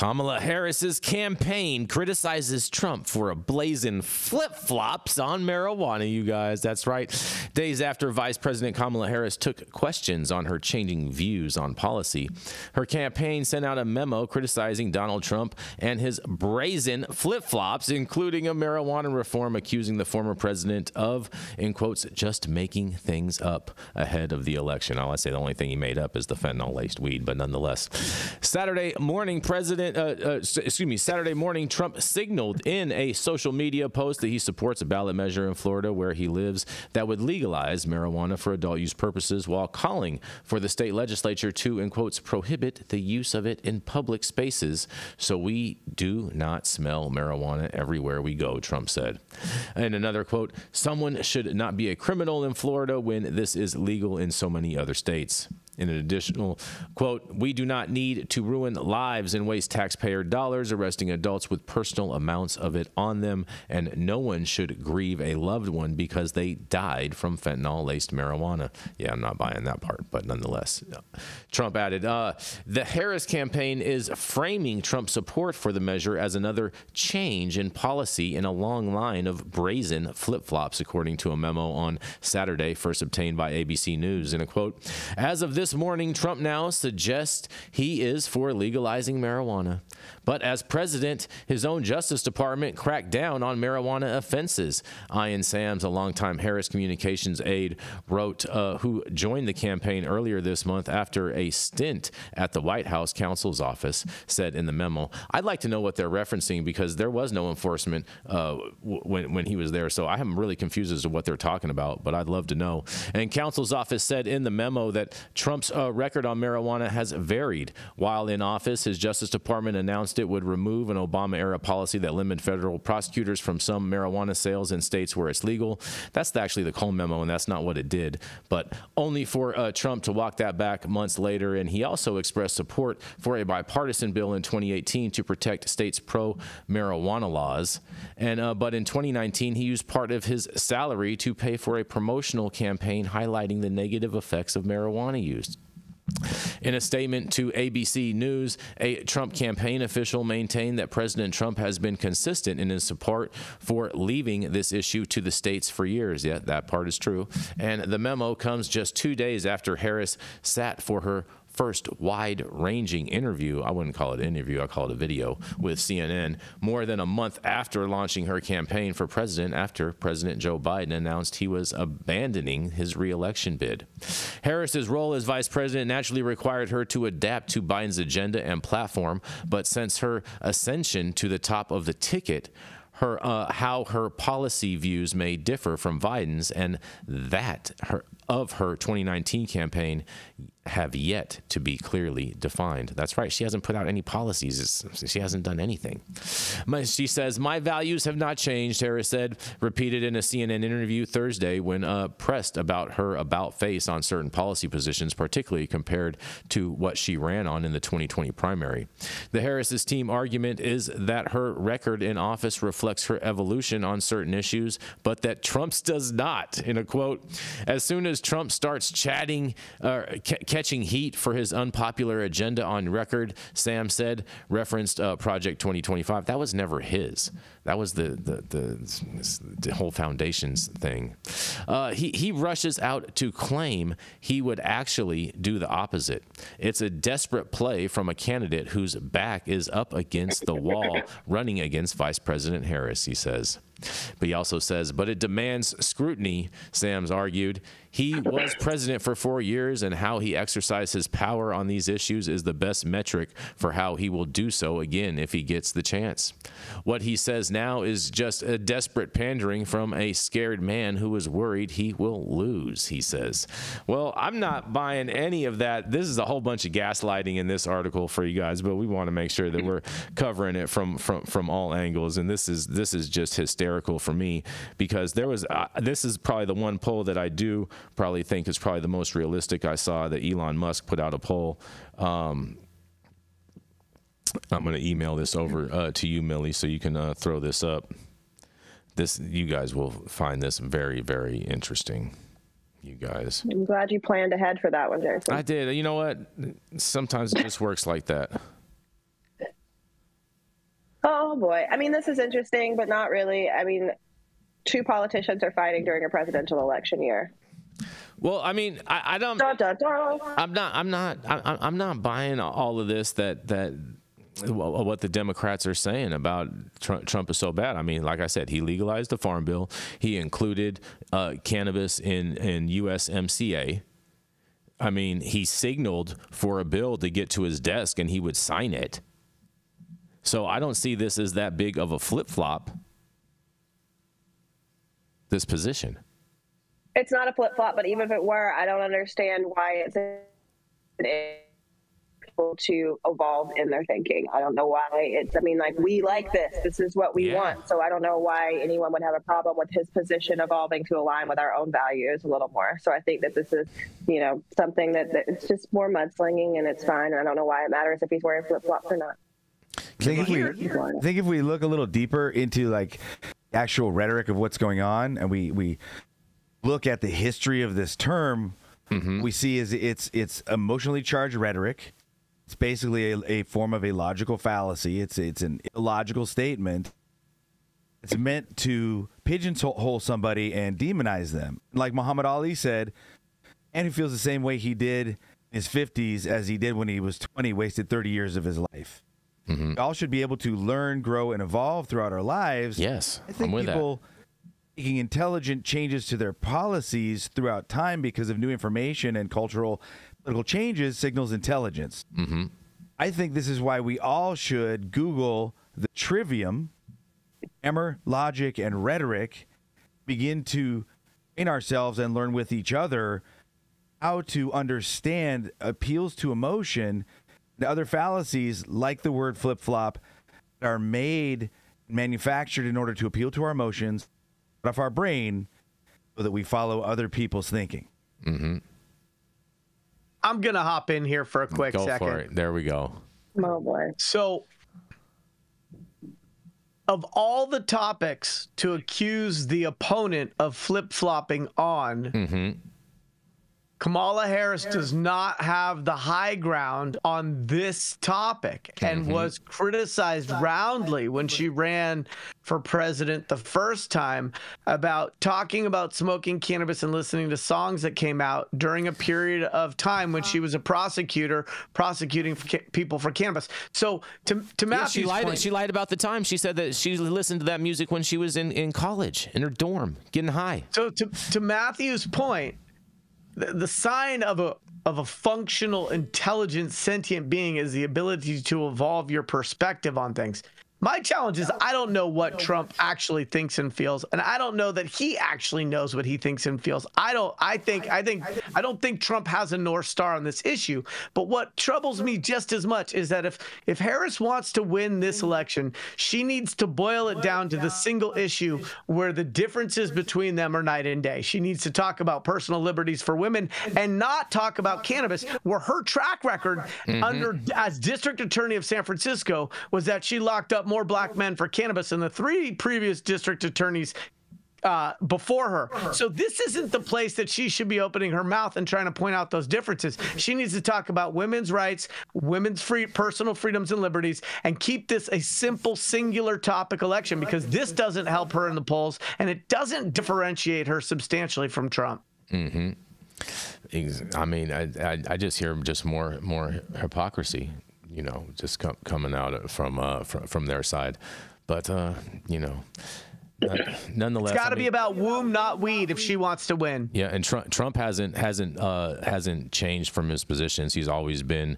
Kamala Harris's campaign criticizes Trump for blazing flip-flops on marijuana, you guys. That's right. Days after Vice President Kamala Harris took questions on her changing views on policy, her campaign sent out a memo criticizing Donald Trump and his brazen flip-flops, including a marijuana reform, accusing the former president of, in quotes, just making things up ahead of the election. I'll say the only thing he made up is the fentanyl-laced weed, but nonetheless. Saturday morning, Trump signaled in a social media post that he supports a ballot measure in Florida, where he lives, that would legalize marijuana for adult use purposes, while calling for the state legislature to, in quotes, prohibit the use of it in public spaces so we do not smell marijuana everywhere we go, Trump said. And another quote, someone should not be a criminal in Florida when this is legal in so many other states. In an additional quote, we do not need to ruin lives and waste taxpayer dollars arresting adults with personal amounts of it on them, and no one should grieve a loved one because they died from fentanyl-laced marijuana. Yeah, I'm not buying that part, but nonetheless. No. Trump added, the Harris campaign is framing Trump's support for the measure as another change in policy in a long line of brazen flip-flops, according to a memo on Saturday, first obtained by ABC News. In a quote, as of this morning, Trump now suggests he is for legalizing marijuana. But as president, his own Justice Department cracked down on marijuana offenses. Ian Sams, a longtime Harris communications aide, wrote, who joined the campaign earlier this month after a stint at the White House counsel's office, said in the memo. I'd like to know what they're referencing, because there was no enforcement when he was there. So I am really confused as to what they're talking about, but I'd love to know. And counsel's office said in the memo that Trump's record on marijuana has varied. While in office, his Justice Department announced it would remove an Obama-era policy that limited federal prosecutors from some marijuana sales in states where it's legal. That's actually the Cole memo, and that's not what it did, but only for Trump to walk that back months later. And he also expressed support for a bipartisan bill in 2018 to protect states' pro-marijuana laws. And but in 2019, he used part of his salary to pay for a promotional campaign highlighting the negative effects of marijuana use. In a statement to ABC News, a Trump campaign official maintained that President Trump has been consistent in his support for leaving this issue to the states for years. Yeah, that part is true. And the memo comes just 2 days after Harris sat for her first wide-ranging interview, I wouldn't call it an interview, I call it a video, with CNN, more than a month after launching her campaign for president, after President Joe Biden announced he was abandoning his re-election bid. Harris's role as vice president naturally required her to adapt to Biden's agenda and platform, but since her ascension to the top of the ticket, how her policy views may differ from Biden's, and that of her 2019 campaign have yet to be clearly defined. That's right. She hasn't put out any policies. She hasn't done anything. She says, my values have not changed, Harris said, repeated in a CNN interview Thursday when pressed about her about-face on certain policy positions, particularly compared to what she ran on in the 2020 primary. The Harris's team argument is that her record in office reflects her evolution on certain issues, but that Trump's does not. In a quote, as soon as Trump starts catching heat for his unpopular agenda on record, Sam said, referenced Project 2025. That was never his. That was the whole foundation's thing. He rushes out to claim he would actually do the opposite. It's a desperate play from a candidate whose back is up against the wall running against Vice President Harris, he says. But he also says, but it demands scrutiny, Sams argued. He was president for 4 years, and how he exercised his power on these issues is the best metric for how he will do so again if he gets the chance. What he says now is just a desperate pandering from a scared man who is worried he will lose, he says. Well, I'm not buying any of that. This is a whole bunch of gaslighting in this article for you guys, but we want to make sure that we're covering it from all angles. And this is just hysterical for me, because there was this is probably the one poll that I do probably think is probably the most realistic I saw, that Elon Musk put out a poll. I'm going to email this over to you, Millie, so you can throw this up. You guys will find this very, very interesting. You guys. I'm glad you planned ahead for that one, Jason. I did. You know what? Sometimes it just works like that. Oh boy. I mean, this is interesting, but not really. I mean, two politicians are fighting during a presidential election year. Well, I mean, I don't. Dun, dun, dun. I'm not buying all of this. What the Democrats are saying about Trump is so bad. I mean, like I said, he legalized the farm bill. He included cannabis in USMCA. I mean, he signaled for a bill to get to his desk and he would sign it. So I don't see this as that big of a flip-flop, this position. It's not a flip-flop, but even if it were, I don't understand why it's able to evolve in their thinking. I don't know why it's, I mean, like, we like this. This is what we want. So I don't know why anyone would have a problem with his position evolving to align with our own values a little more. So I think that this is, you know, something that it's just more mudslinging, and it's fine. I don't know why it matters if he's wearing flip-flops or not. I think if we look a little deeper into like actual rhetoric of what's going on, and we look at the history of this term, we see is it's emotionally charged rhetoric. It's basically a form of a logical fallacy. It's an illogical statement. It's meant to pigeonhole somebody and demonize them. Like Muhammad Ali said, and he feels the same way he did in his 50s as he did when he was 20, wasted 30 years of his life. We all should be able to learn, grow, and evolve throughout our lives. Yes, I think I'm with people making intelligent changes to their policies throughout time because of new information and cultural political changes signals intelligence. I think this is why we all should Google the trivium, grammar, logic, and rhetoric, begin to train ourselves and learn with each other how to understand appeals to emotion and other fallacies like the word flip-flop that are made, manufactured in order to appeal to our emotions, off our brain, so that we follow other people's thinking. I'm going to hop in here for a quick second. Go for it. There we go. Oh boy. So, of all the topics to accuse the opponent of flip-flopping on, Kamala Harris does not have the high ground on this topic and was criticized roundly when she ran for president the first time about talking about smoking cannabis and listening to songs that came out during a period of time when she was a prosecutor prosecuting people for cannabis. So to Matthew's point, she lied about the time. She said that she listened to that music when she was in college, in her dorm, getting high. So to Matthew's point, the sign of a functional, intelligent, sentient being is the ability to evolve your perspective on things. My challenge is I don't know what Trump actually thinks and feels, and I don't know that he actually knows what he thinks and feels. I don't think Trump has a North Star on this issue. But what troubles me just as much is that if Harris wants to win this election, she needs to boil it down to the single issue where the differences between them are night and day. She needs to talk about personal liberties for women and not talk about cannabis, where her track record as district attorney of San Francisco was that she locked up more black men for cannabis than the 3 previous district attorneys before her. So this isn't the place that she should be opening her mouth and trying to point out those differences. She needs to talk about women's rights, women's personal freedoms and liberties, and keep this a simple, singular topic election, because this doesn't help her in the polls, and it doesn't differentiate her substantially from Trump. I mean, I just hear just more hypocrisy, you know, just coming out from their side. But, you know, nonetheless, it's got to be about womb, not weed, if she wants to win. Yeah, and Trump hasn't changed from his positions. He's always been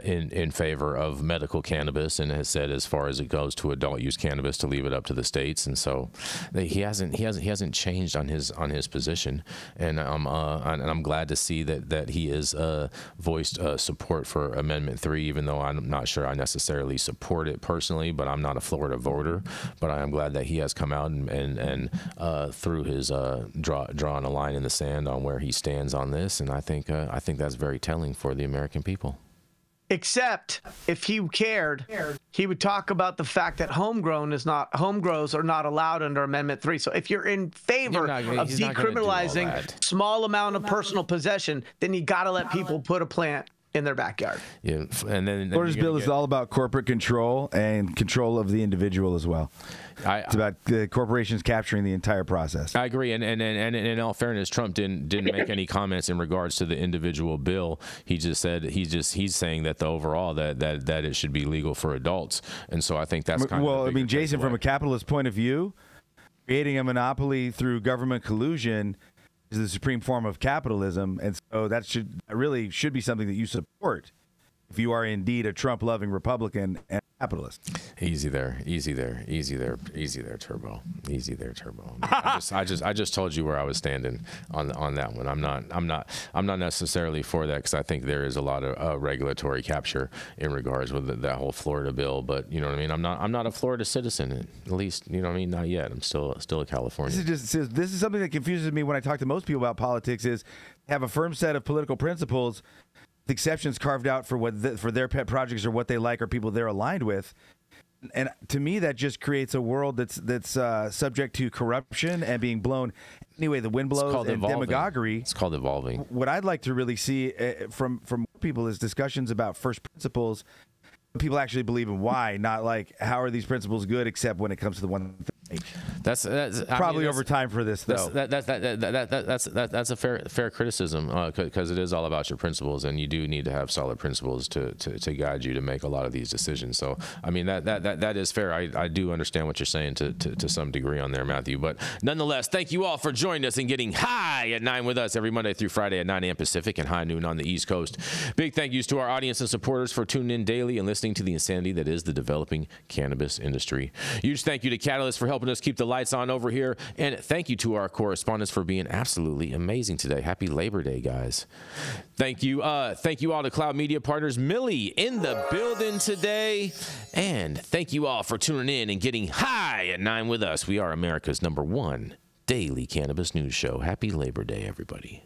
in favor of medical cannabis, and has said, as far as it goes to adult use cannabis, to leave it up to the states. And so he hasn't changed on his position. And I'm glad to see that he is voiced support for Amendment 3, even though I'm not sure I necessarily support it personally. But I'm not a Florida voter. But I am glad that he has come out and through his drawing a line in the sand on where he stands on this, and I think that's very telling for the American people. Except if he cared, he would talk about the fact that homegrows are not allowed under Amendment 3. So if you're in favor of decriminalizing small amount of personal possession, then you got to let people put a plant in their backyard. Yeah, and then Florida's bill is all about corporate control and control of the individual as well. It's about the corporations capturing the entire process. I agree, and in all fairness, Trump didn't make any comments in regards to the individual bill. He just said he's saying that the overall that it should be legal for adults, and so I think that's kind of I mean, Jason, from a capitalist point of view, creating a monopoly through government collusion is the supreme form of capitalism, and so that really should be something that you support if you are indeed a Trump-loving Republican and capitalist. Easy there, Turbo. Easy there, Turbo. I just told you where I was standing on that one. I'm not necessarily for that, because I think there is a lot of regulatory capture in regards with that whole Florida bill. But you know what I mean. I'm not a Florida citizen, at least, you know what I mean. Not yet. I'm still a Californian. This is something that confuses me when I talk to most people about politics. Is have a firm set of political principles, the exceptions carved out for for their pet projects or what they like or people they're aligned with. And to me, that just creates a world that's subject to corruption and being blown anyway the wind blows, and demagoguery. It's called evolving. What I'd like to really see from people is discussions about first principles. People actually believe in why, not like how are these principles good, except when it comes to the one thing. That's probably over time for this, though. That's a fair criticism, because it is all about your principles, and you do need to have solid principles to guide you to make a lot of these decisions. So I mean that is fair. I do understand what you're saying to some degree on there, Matthew. But nonetheless, thank you all for joining us and getting high at 9 with us every Monday through Friday at 9 a.m. Pacific and high noon on the East Coast. Big thank yous to our audience and supporters for tuning in daily and listening to the insanity that is the developing cannabis industry. Huge thank you to Catalyst for helping us keep the lights on over here, and thank you to our correspondents for being absolutely amazing today. Happy Labor Day, guys. Thank you all to Cloud Media Partners. Millie in the building today, and thank you all for tuning in and getting high at 9 with us. We are America's #1 daily cannabis news show. Happy Labor Day, everybody.